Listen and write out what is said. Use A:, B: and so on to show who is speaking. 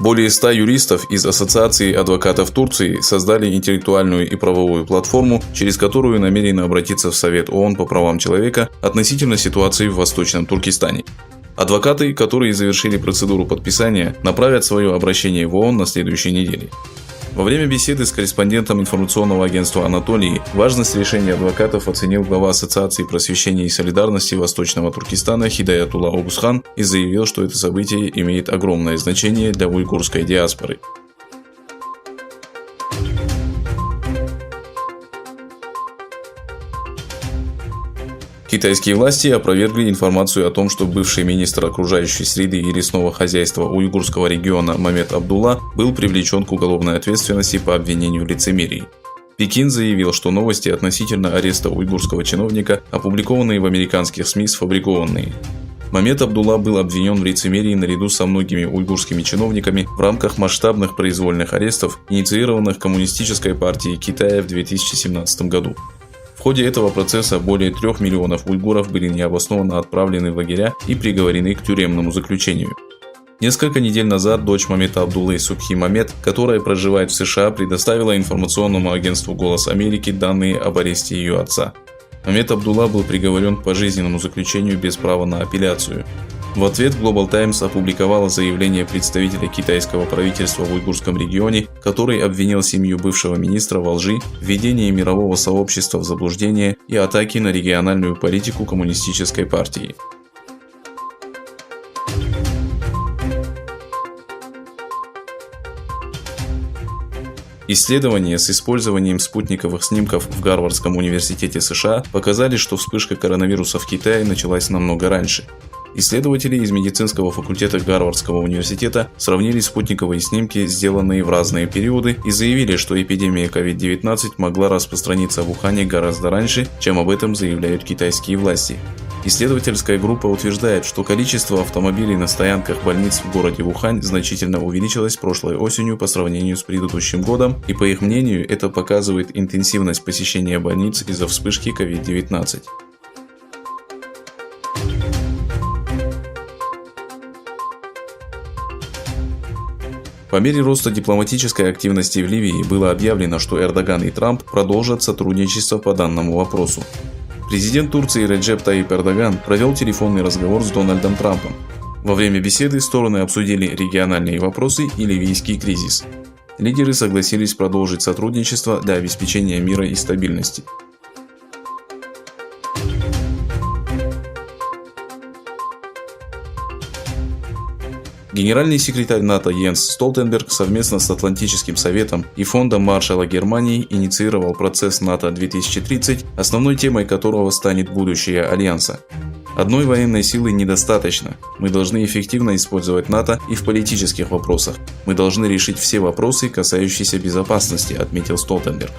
A: Более 100 юристов из Ассоциации адвокатов Турции создали интеллектуальную и правовую платформу, через которую намерены обратиться в Совет ООН по правам человека относительно ситуации в Восточном Туркестане. Адвокаты, которые завершили процедуру подписания, направят свое обращение в ООН на следующей неделе. Во время беседы с корреспондентом информационного агентства «Анатолии» важность решения адвокатов оценил глава Ассоциации просвещения и солидарности Восточного Туркестана Хидаятулла Огусхан и заявил, что это событие имеет огромное значение для уйгурской диаспоры. Китайские власти опровергли информацию о том, что бывший министр окружающей среды и лесного хозяйства уйгурского региона Мамед Абдулла был привлечен к уголовной ответственности по обвинению в лицемерии. Пекин заявил, что новости относительно ареста уйгурского чиновника, опубликованные в американских СМИ, сфабрикованные. Мамед Абдулла был обвинен в лицемерии наряду со многими уйгурскими чиновниками в рамках масштабных произвольных арестов, инициированных Коммунистической партией Китая в 2017 году. В ходе этого процесса более 3 миллионов уйгуров были необоснованно отправлены в лагеря и приговорены к тюремному заключению. Несколько недель назад дочь Мамеда Абдуллы Субхи Мамед, которая проживает в США, предоставила информационному агентству «Голос Америки» данные об аресте ее отца. Мамед Абдулла был приговорен к пожизненному заключению без права на апелляцию. В ответ Global Times опубликовала заявление представителя китайского правительства в уйгурском регионе, который обвинил семью бывшего министра во лжи, введении мирового сообщества в заблуждение и атаке на региональную политику коммунистической партии. Исследования с использованием спутниковых снимков в Гарвардском университете США показали, что вспышка коронавируса в Китае началась намного раньше. Исследователи из медицинского факультета Гарвардского университета сравнили спутниковые снимки, сделанные в разные периоды, и заявили, что эпидемия COVID-19 могла распространиться в Ухане гораздо раньше, чем об этом заявляют китайские власти. Исследовательская группа утверждает, что количество автомобилей на стоянках больниц в городе Ухань значительно увеличилось прошлой осенью по сравнению с предыдущим годом, и по их мнению это показывает интенсивность посещения больниц из-за вспышки COVID-19. По мере роста дипломатической активности в Ливии было объявлено, что Эрдоган и Трамп продолжат сотрудничество по данному вопросу. Президент Турции Реджеп Таyyip Эрдоган провел телефонный разговор с Дональдом Трампом. Во время беседы стороны обсудили региональные вопросы и ливийский кризис. Лидеры согласились продолжить сотрудничество для обеспечения мира и стабильности. Генеральный секретарь НАТО Йенс Столтенберг совместно с Атлантическим советом и Фондом Маршалла Германии инициировал процесс НАТО 2030, основной темой которого станет будущее Альянса. Одной военной силы недостаточно. Мы должны эффективно использовать НАТО и в политических вопросах. Мы должны решить все вопросы, касающиеся безопасности, отметил Столтенберг.